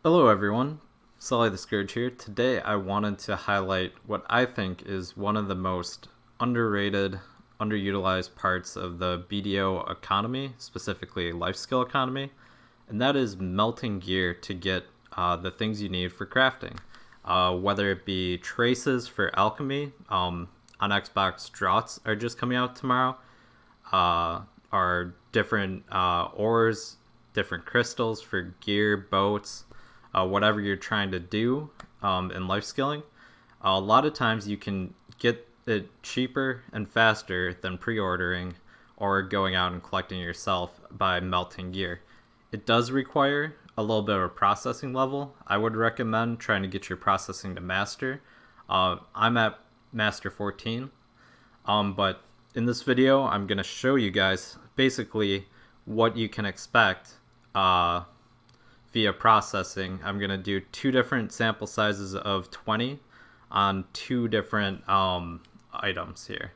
Hello everyone, Sully the Scourge here. Today I wanted to highlight what I think is one of the most underrated, underutilized parts of the BDO economy, specifically life skill economy, and that is melting gear to get the things you need for crafting. Whether it be traces for alchemy, on Xbox draughts are just coming out tomorrow, are different ores, different crystals for gear, boats, whatever you're trying to do in life skilling. A lot of times you can get it cheaper and faster than pre-ordering or going out and collecting it yourself by melting gear. It does require a little bit of a processing level. I would recommend trying to get your processing to master. I'm at master 14, but in this video I'm going to show you guys basically what you can expect via processing. I'm going to do two different sample sizes of 20 on two different items here.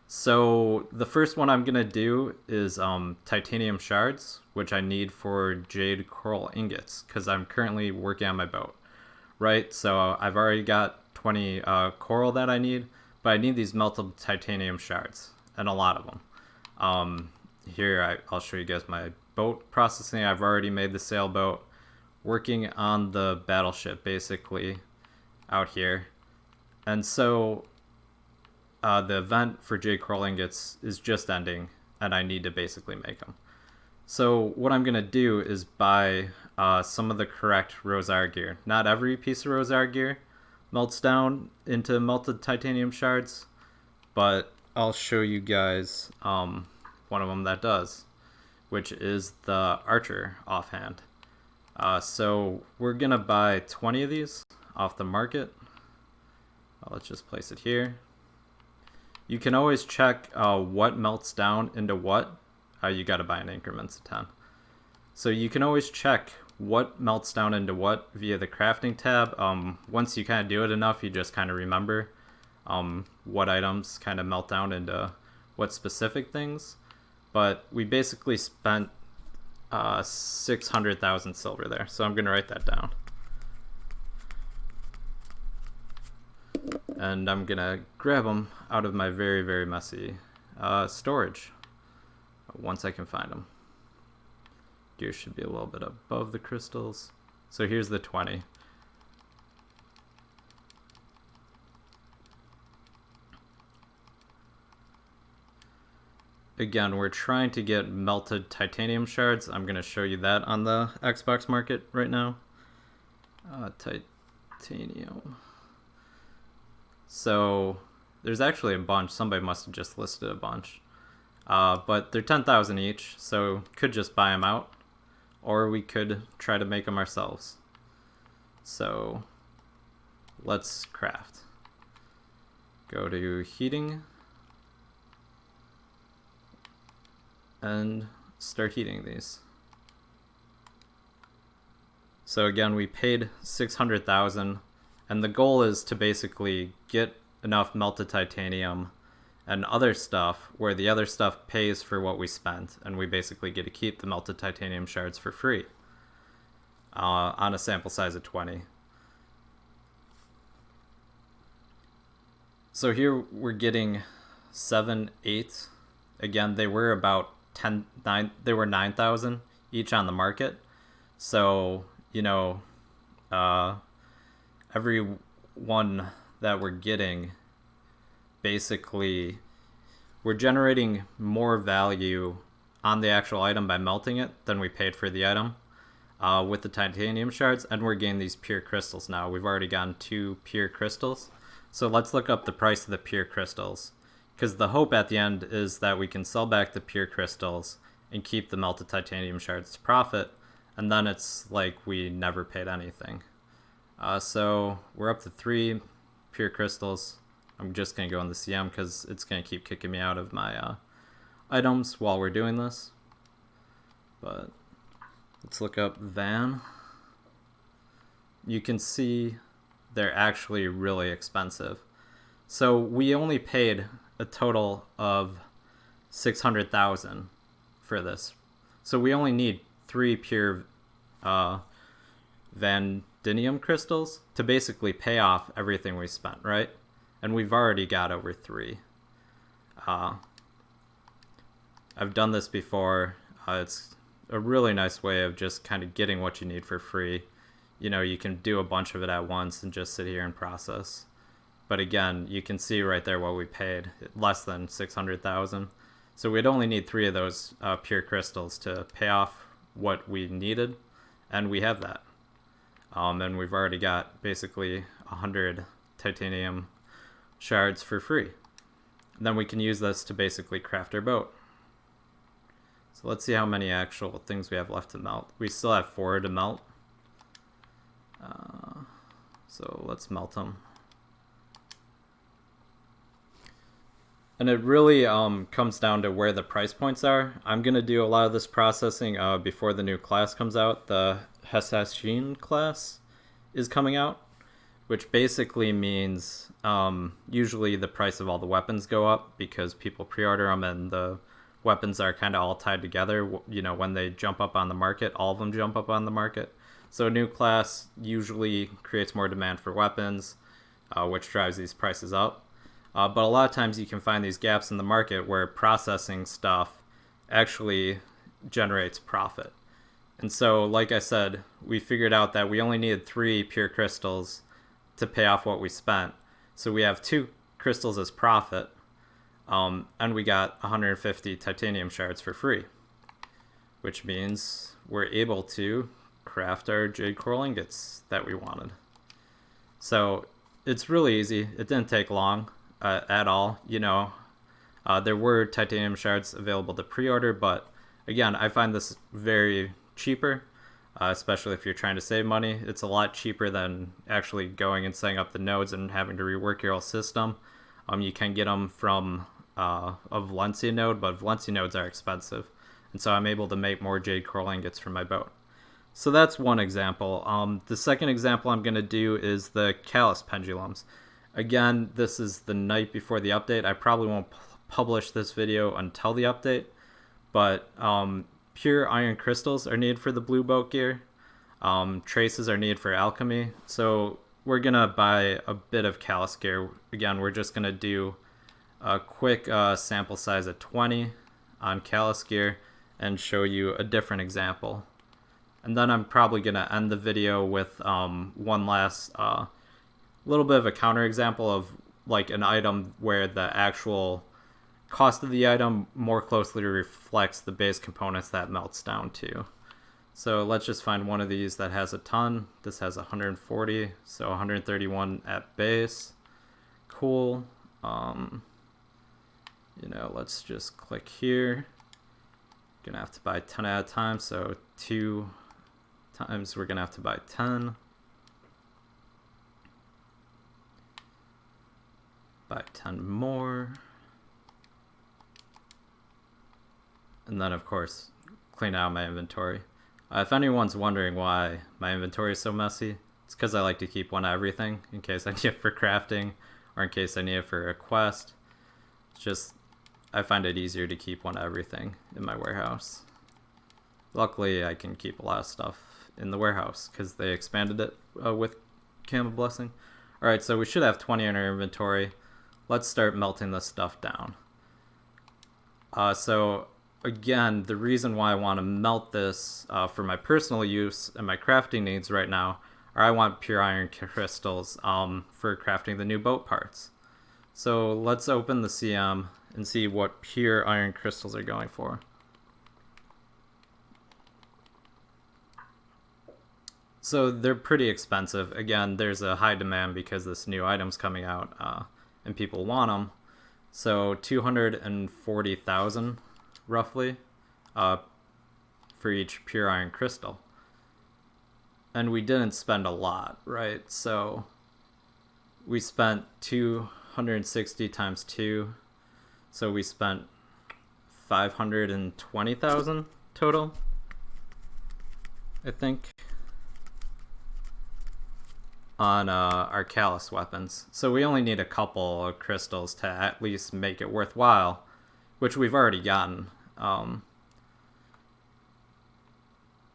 So the first one I'm going to do is titanium shards, which I need for jade coral ingots because I'm currently working on my boat, right? So I've already got 20 coral that I need, but I need these melted titanium shards, and a lot of them. Here I'll show you guys my boat processing. I've already made the sailboat, working on the battleship basically out here. And so the event for jade coral ingots is just ending, and I need to basically make them. So what I'm going to do is buy some of the correct Rosar gear. Not every piece of Rosar gear melts down into melted titanium shards, but I'll show you guys one of them that does, which is the Archer offhand. So we're going to buy 20 of these off the market. Let's just place it here. You can always check what melts down into what. You got to buy in increments of 10. So you can always check what melts down into what via the crafting tab. Once you kind of do it enough, you just kind of remember what items kind of melt down into what specific things. But we basically spent 600,000 silver there, so I'm going to write that down. And I'm going to grab them out of my very, very messy storage once I can find them. Gear should be a little bit above the crystals. So here's the 20. Again, we're trying to get melted titanium shards. I'm going to show you that on the Xbox market right now. Titanium. So there's actually a bunch. Somebody must have just listed a bunch. But they're 10,000 each, so could just buy them out, or we could try to make them ourselves. So let's craft. Go to heating and start heating these. So again, we paid 600,000, and the goal is to basically get enough melted titanium and other stuff where the other stuff pays for what we spent, and we basically get to keep the melted titanium shards for free on a sample size of 20. So here we're getting 7, 8. Again, they were about 9. They were 9,000 each on the market. So, you know, every one that we're getting, basically we're generating more value on the actual item by melting it than we paid for the item with the titanium shards, and we're getting these pure crystals now. We've already gotten 2 pure crystals. So let's look up the price of the pure crystals, because the hope at the end is that we can sell back the pure crystals and keep the melted titanium shards to profit, and then it's like we never paid anything. So we're up to 3 pure crystals. I'm just going to go in the CM because it's going to keep kicking me out of my items while we're doing this. But let's look up Van. You can see they're actually really expensive. So we only paid a total of 600,000 for this. So we only need 3 pure vanadium crystals to basically pay off everything we spent, right? And we've already got over 3. I've done this before. It's a really nice way of just kind of getting what you need for free. You know, you can do a bunch of it at once and just sit here and process. But again, you can see right there what we paid, less than 600,000. So we'd only need 3 of those pure crystals to pay off what we needed, and we have that. And we've already got basically 100 titanium shards for free. And then we can use this to basically craft our boat. So let's see how many actual things we have left to melt. We still have 4 to melt. So let's melt them. And it really comes down to where the price points are. I'm going to do a lot of this processing before the new class comes out. The Hessashin class is coming out, which basically means usually the price of all the weapons go up because people pre-order them and the weapons are kind of all tied together. You know, when they jump up on the market, all of them jump up on the market. So a new class usually creates more demand for weapons, which drives these prices up. But a lot of times you can find these gaps in the market where processing stuff actually generates profit. And so, like I said, we figured out that we only needed 3 pure crystals to pay off what we spent. So we have 2 crystals as profit, and we got 150 titanium shards for free, which means we're able to craft our jade coral ingots that we wanted. So it's really easy. It didn't take long. At all. You know, there were titanium shards available to pre-order, but again, I find this very cheaper, especially if you're trying to save money. It's a lot cheaper than actually going and setting up the nodes and having to rework your whole system. You can get them from a Valencia node, but Valencia nodes are expensive, and so I'm able to make more jade coral ingots for my boat. So that's one example. The second example I'm going to do is the callus pendulums. Again, this is the night before the update. I probably won't publish this video until the update, but pure iron crystals are needed for the blue boat gear. Traces are needed for alchemy. So we're going to buy a bit of callus gear. Again, we're just going to do a quick sample size of 20 on callus gear and show you a different example. And then I'm probably going to end the video with one last little bit of a counterexample of like an item where the actual cost of the item more closely reflects the base components that melts down to. So let's just find one of these that has a ton. This has 140, so 131 at base. Cool. You know, let's just click here. Gonna have to buy 10 at a time, so 2 times we're gonna have to buy 10. Buy 10 more. And then, of course, clean out my inventory. If anyone's wondering why my inventory is so messy, it's because I like to keep one of everything in case I need it for crafting or in case I need it for a quest. It's just, I find it easier to keep one of everything in my warehouse. Luckily, I can keep a lot of stuff in the warehouse because they expanded it with Camel Blessing. Alright, so we should have 20 in our inventory. Let's start melting this stuff down. So again, the reason why I want to melt this for my personal use and my crafting needs right now are I want pure iron crystals for crafting the new boat parts. So let's open the CM and see what pure iron crystals are going for. So they're pretty expensive. Again, there's a high demand because this new item's coming out and people want them. So 240,000 roughly for each pure iron crystal. And we didn't spend a lot, right? So we spent 260 times 2. So we spent 520,000 total, I think, on our callus weapons. So we only need a couple of crystals to at least make it worthwhile, which we've already gotten.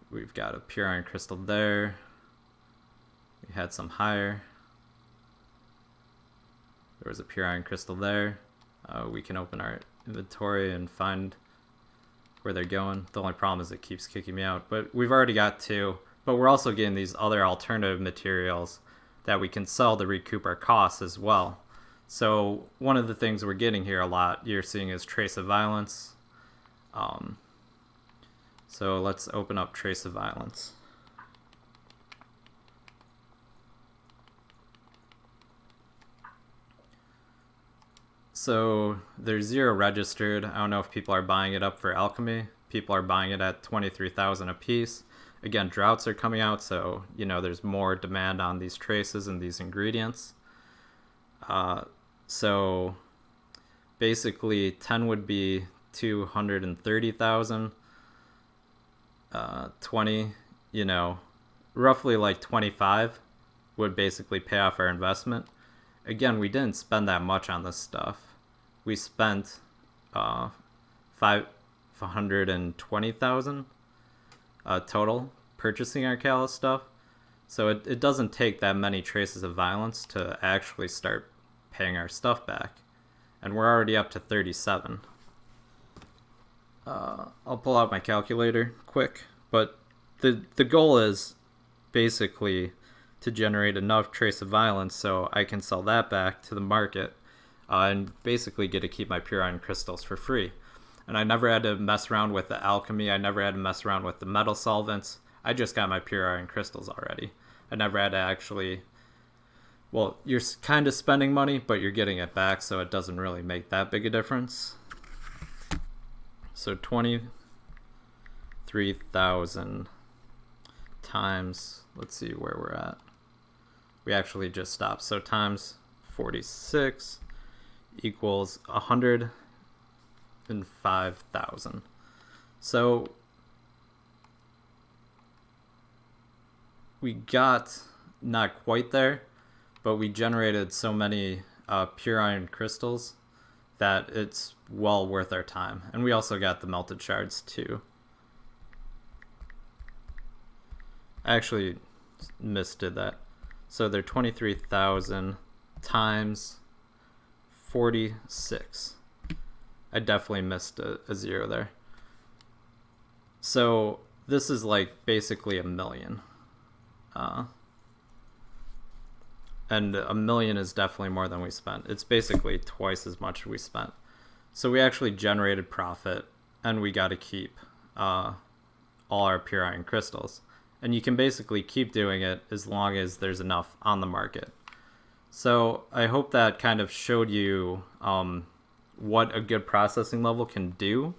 We've got a pure iron crystal there. We had some higher. There was a pure iron crystal there. We can open our inventory and find where they're going. The only problem is it keeps kicking me out, but we've already got two. But we're also getting these other alternative materials that we can sell to recoup our costs as well. So one of the things we're getting here a lot, you're seeing, is Trace of Violence. So let's open up Trace of Violence. So there's 0 registered. I don't know if people are buying it up for Alchemy. People are buying it at 23,000 a piece. Again, droughts are coming out, so there's more demand on these traces and these ingredients. So basically 10 would be 230,000. 20, roughly like 25 would basically pay off our investment. Again, we didn't spend that much on this stuff. We spent 520,000 total purchasing our callous stuff. So it doesn't take that many traces of violence to actually start paying our stuff back. And we're already up to 37. I'll pull out my calculator quick, but the goal is basically to generate enough trace of violence so I can sell that back to the market and basically get to keep my pure iron crystals for free. And I never had to mess around with the alchemy. I never had to mess around with the metal solvents. I just got my pure iron crystals already. I never had to actually... Well, you're kind of spending money, but you're getting it back, so it doesn't really make that big a difference. So 23,000 times, let's see where we're at. We actually just stopped. So times 46 equals 105,000. So we got not quite there, but we generated so many pure iron crystals that it's well worth our time. And we also got the melted shards too. I actually misdid that. So they're 23,000 times 46. I definitely missed a 0 there. So this is like basically 1 million. And 1 million is definitely more than we spent. It's basically twice as much we spent. So we actually generated profit, and we got to keep all our pure iron crystals. And you can basically keep doing it as long as there's enough on the market. So I hope that kind of showed you what a good processing level can do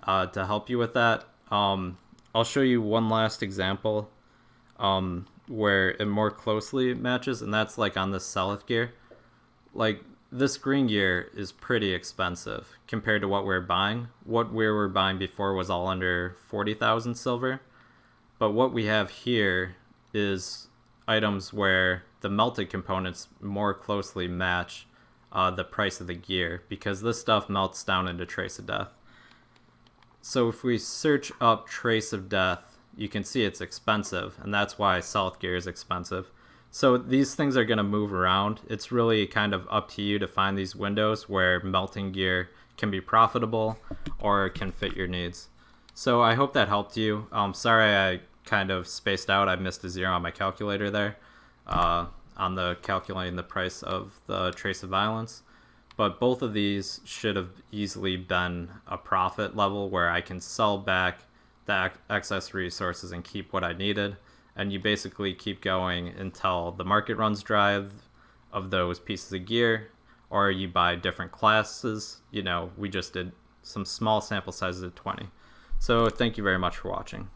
to help you with that. I'll show you one last example where it more closely matches, and that's like on this Seleth gear. Like this green gear is pretty expensive compared to what we're buying. What we were buying before was all under 40,000 silver. But what we have here is items where the melted components more closely match the price of the gear, because this stuff melts down into Trace of Death. So if we search up Trace of Death, you can see it's expensive, and that's why Seleth gear is expensive. So these things are going to move around. It's really kind of up to you to find these windows where melting gear can be profitable or can fit your needs. So I hope that helped you. Sorry I kind of spaced out. I missed a 0 on my calculator there on the calculating the price of the Trace of Violence. But both of these should have easily been a profit level where I can sell back the excess resources and keep what I needed. And you basically keep going until the market runs dry of those pieces of gear, or you buy different classes. We just did some small sample sizes of 20. So thank you very much for watching.